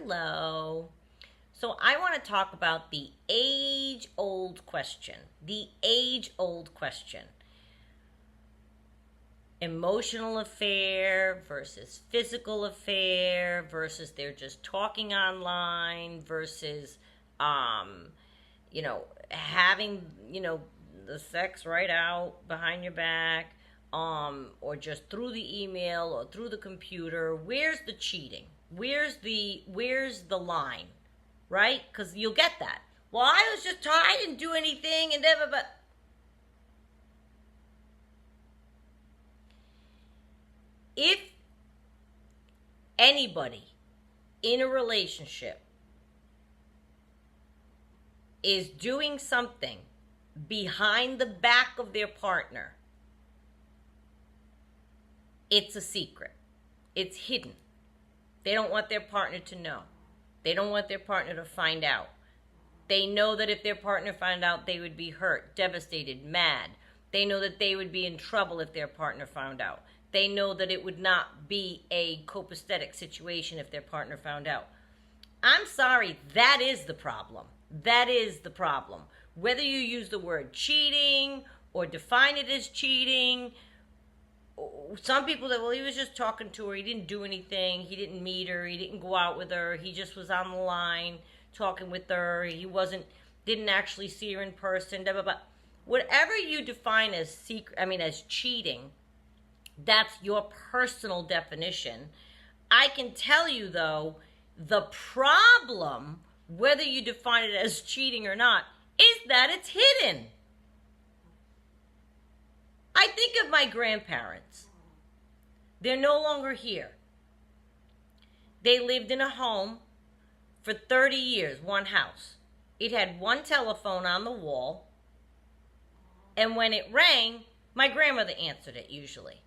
Hello. So I want to talk about the age-old question. The age-old question. Emotional affair versus physical affair versus they're just talking online versus, having, the sex right out behind your back, or just through the email or through the computer. Where's the cheating? Where's the line? Right? Because you'll get that. Well, I didn't do anything, and but if anybody in a relationship is doing something behind the back of their partner, it's a secret. It's hidden. They don't want their partner to know. They don't want their partner to find out. They know that if their partner found out, they would be hurt, devastated, mad. They know that they would be in trouble if their partner found out. They know that it would not be a copacetic situation if their partner found out. I'm sorry, that is the problem. That is the problem. Whether you use the word cheating or define it as cheating, some people say, well, he was just talking to her. He didn't do anything. He didn't meet her. He didn't go out with her. He just was on the line talking with her. He didn't actually see her in person. Blah, blah, blah. Whatever you define as as cheating, that's your personal definition. I can tell you, though, the problem, whether you define it as cheating or not, is that it's hidden. I think of my grandparents. They're no longer here. They lived in a home for 30 years, one house. It had one telephone on the wall, and when it rang, my grandmother answered it usually.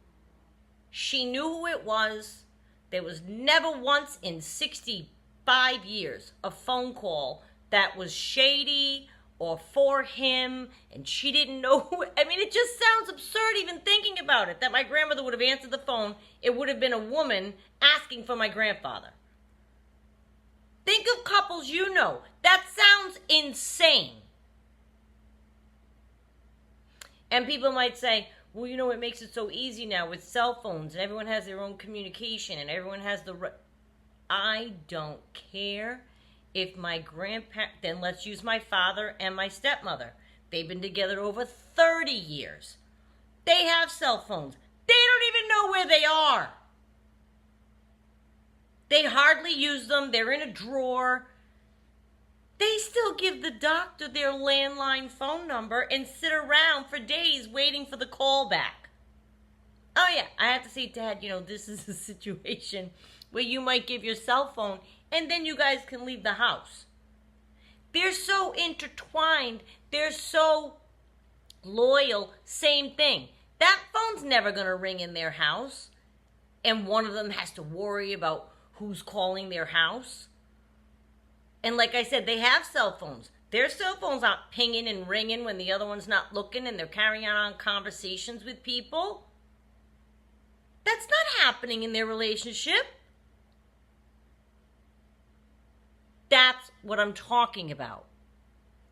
She knew who it was. There was never once in 65 years a phone call that was shady or for him, and she didn't know who. It just sounds absurd even thinking about it, that my grandmother would have answered the phone. It would have been a woman asking for my grandfather. Think of couples you know. That sounds insane. And people might say, well, it makes it so easy now with cell phones, and everyone has their own communication, and everyone has I don't care. If my grandparents, then let's use my father and my stepmother. They've been together over 30 years. They have cell phones. They don't even know where they are. They hardly use them. They're in a drawer. They still give the doctor their landline phone number and sit around for days waiting for the call back. Oh yeah, I have to say, Dad, this is a situation where you might give your cell phone and then you guys can leave the house. They're so intertwined. They're so loyal. Same thing. That phone's never going to ring in their house. And one of them has to worry about who's calling their house. And like I said, they have cell phones. Their cell phones aren't pinging and ringing when the other one's not looking and they're carrying on conversations with people. That's not happening in their relationship. That's what I'm talking about.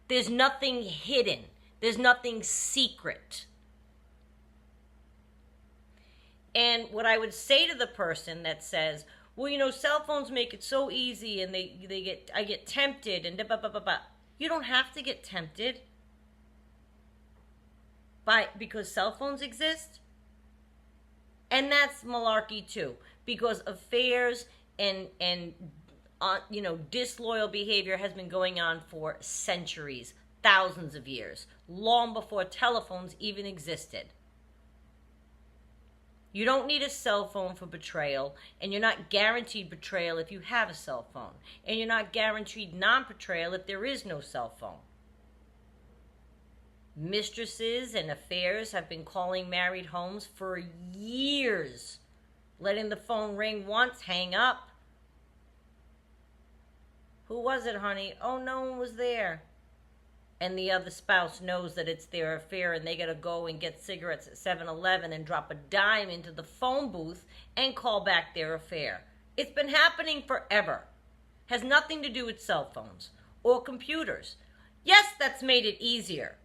There's nothing hidden. There's nothing secret. And what I would say to the person that says, well, cell phones make it so easy and I get tempted and blah, blah, blah, blah. You don't have to get tempted because cell phones exist. And that's malarkey too, because affairs and disloyal behavior has been going on for centuries, thousands of years, long before telephones even existed. You don't need a cell phone for betrayal, and you're not guaranteed betrayal if you have a cell phone, and you're not guaranteed non-betrayal if there is no cell phone. Mistresses and affairs have been calling married homes for years, letting the phone ring once, hang up. Who was it, honey? Oh, no one was there. And the other spouse knows that it's their affair and they got to go and get cigarettes at 7-Eleven and drop a dime into the phone booth and call back their affair. It's been happening forever. Has nothing to do with cell phones or computers. Yes, that's made it easier.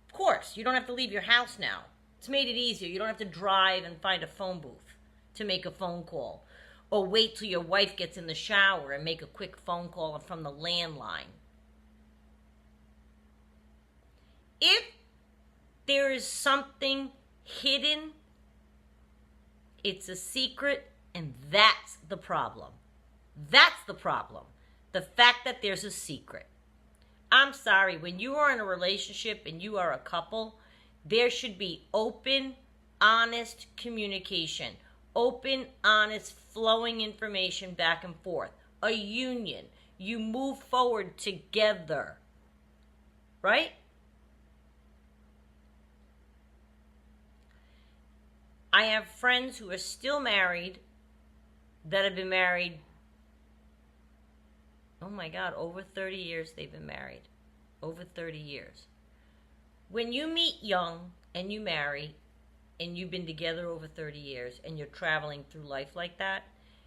Of course, you don't have to leave your house now. It's made it easier. You don't have to drive and find a phone booth to make a phone call, or wait till your wife gets in the shower and make a quick phone call from the landline. If there is something hidden, it's a secret, and that's the problem. That's the problem. The fact that there's a secret. I'm sorry, when you are in a relationship and you are a couple, there should be open, honest communication. Open, honest, flowing information back and forth. A union. You move forward together. Right? I have friends who are still married that have been married, oh my God, over 30 years they've been married. Over 30 years. When you meet young and you marry and you've been together over 30 years and you're traveling through life like that,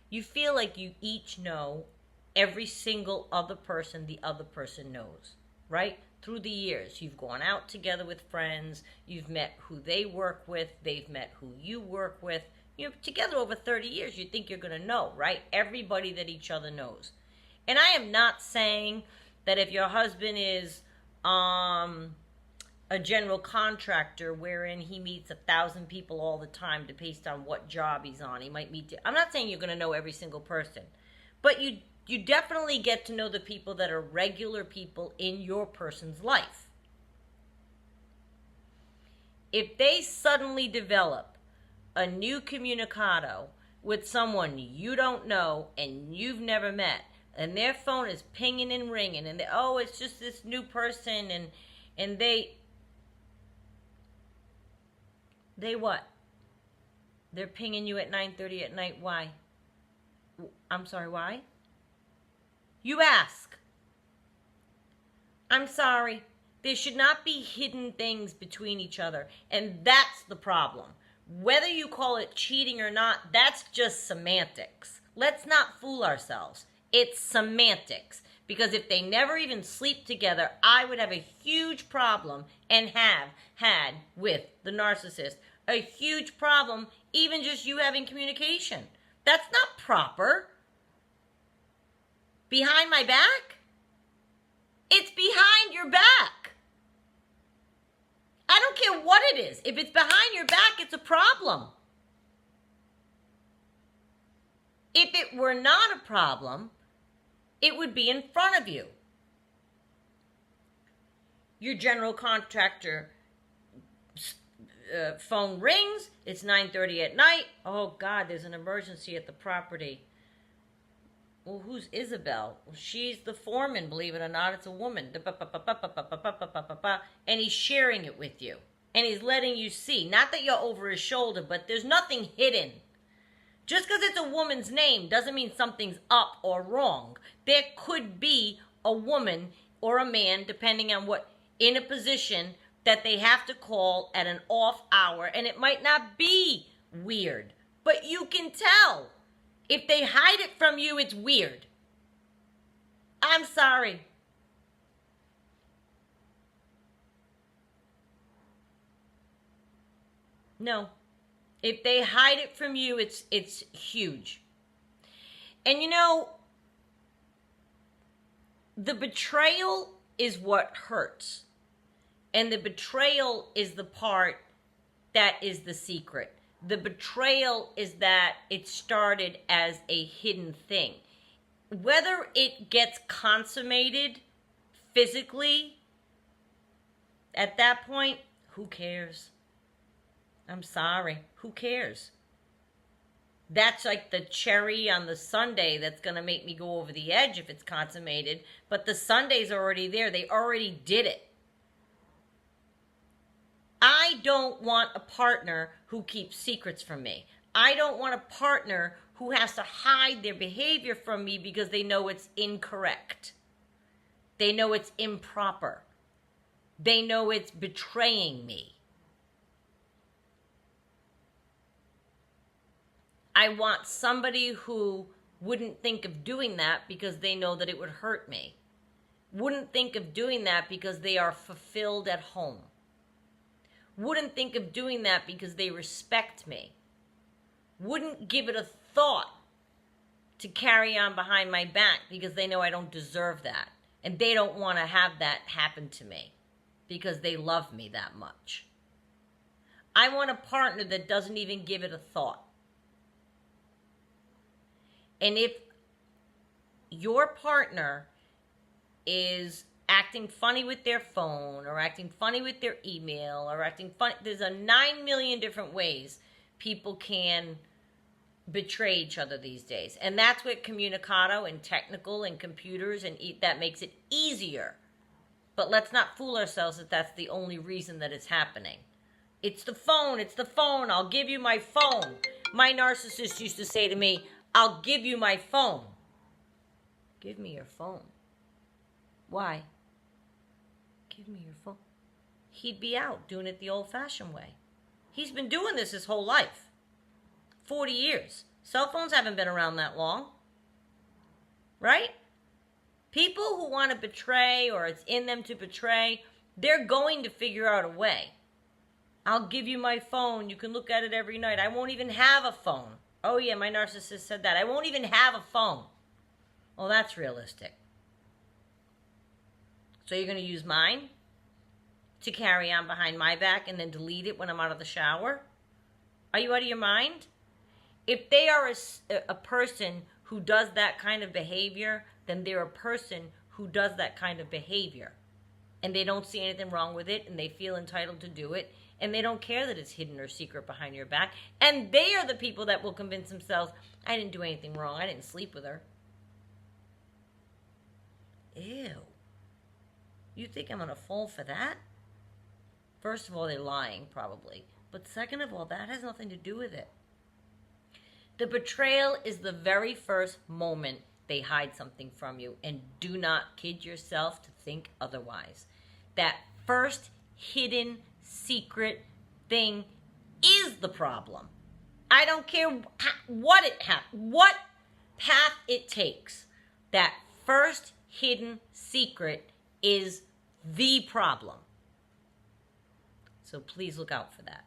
you feel like you each know every single other person the other person knows, right? Through the years, you've gone out together with friends, you've met who they work with, they've met who you work with. You're together over 30 years, you think you're going to know, right? Everybody that each other knows. And I am not saying that if your husband is a general contractor wherein he meets 1,000 people all the time based on what job he's on, he might meet. I'm not saying you're going to know every single person, but you definitely get to know the people that are regular people in your person's life. If they suddenly develop a new communicado with someone you don't know and you've never met, and their phone is pinging and ringing, and it's just this new person, and they what? They're pinging you at 9:30 at night. Why? I'm sorry, why? You ask. I'm sorry. There should not be hidden things between each other, and that's the problem. Whether you call it cheating or not, that's just semantics. Let's not fool ourselves. It's semantics. Because if they never even sleep together, I would have a huge problem, and have had, with the narcissist. A huge problem, even just you having communication. That's not proper. Behind my back? It's behind your back. I don't care what it is. If it's behind your back, it's a problem. If it were not a problem, it would be in front of you. Your general contractor phone rings. It's 9:30 at night. Oh, God, there's an emergency at the property. Well, who's Isabel? Well, she's the foreman, believe it or not. It's a woman. And he's sharing it with you. And he's letting you see. Not that you're over his shoulder, but there's nothing hidden. Just because it's a woman's name doesn't mean something's up or wrong. There could be a woman or a man, depending on what, in a position that they have to call at an off hour, and it might not be weird, but you can tell. If they hide it from you, it's weird. I'm sorry. No. If they hide it from you, it's huge. And you know, the betrayal is what hurts. And the betrayal is the part that is the secret. The betrayal is that it started as a hidden thing. Whether it gets consummated physically at that point, who cares? I'm sorry. Who cares? That's like the cherry on the sundae that's going to make me go over the edge if it's consummated. But the sundae's already there. They already did it. I don't want a partner who keeps secrets from me. I don't want a partner who has to hide their behavior from me because they know it's incorrect. They know it's improper. They know it's betraying me. I want somebody who wouldn't think of doing that because they know that it would hurt me. Wouldn't think of doing that because they are fulfilled at home. Wouldn't think of doing that because they respect me. Wouldn't give it a thought to carry on behind my back because they know I don't deserve that. And they don't want to have that happen to me because they love me that much. I want a partner that doesn't even give it a thought. And if your partner is acting funny with their phone or acting funny with their email or acting funny, there's a 9 million different ways people can betray each other these days. And that's what communicado and technical and computers and that makes it easier. But let's not fool ourselves that that's the only reason that it's happening. It's the phone. It's the phone. I'll give you my phone. My narcissist used to say to me, I'll give you my phone. Give me your phone. Why? Give me your phone. He'd be out doing it the old-fashioned way. He's been doing this his whole life. 40 years. Cell phones haven't been around that long. Right? People who want to betray or it's in them to betray, they're going to figure out a way. I'll give you my phone. You can look at it every night. I won't even have a phone. Oh yeah, my narcissist said that. I won't even have a phone. Well, that's realistic. So you're going to use mine to carry on behind my back and then delete it when I'm out of the shower? Are you out of your mind? If they are a person who does that kind of behavior, then they're a person who does that kind of behavior. And they don't see anything wrong with it, and they feel entitled to do it, and they don't care that it's hidden or secret behind your back. And they are the people that will convince themselves, I didn't do anything wrong. I didn't sleep with her. Ew. You think I'm going to fall for that? First of all, they're lying, probably. But second of all, that has nothing to do with it. The betrayal is the very first moment they hide something from you. And do not kid yourself to think otherwise. That first hidden secret thing is the problem. I don't care what path it takes. That first hidden secret is the problem. So please look out for that.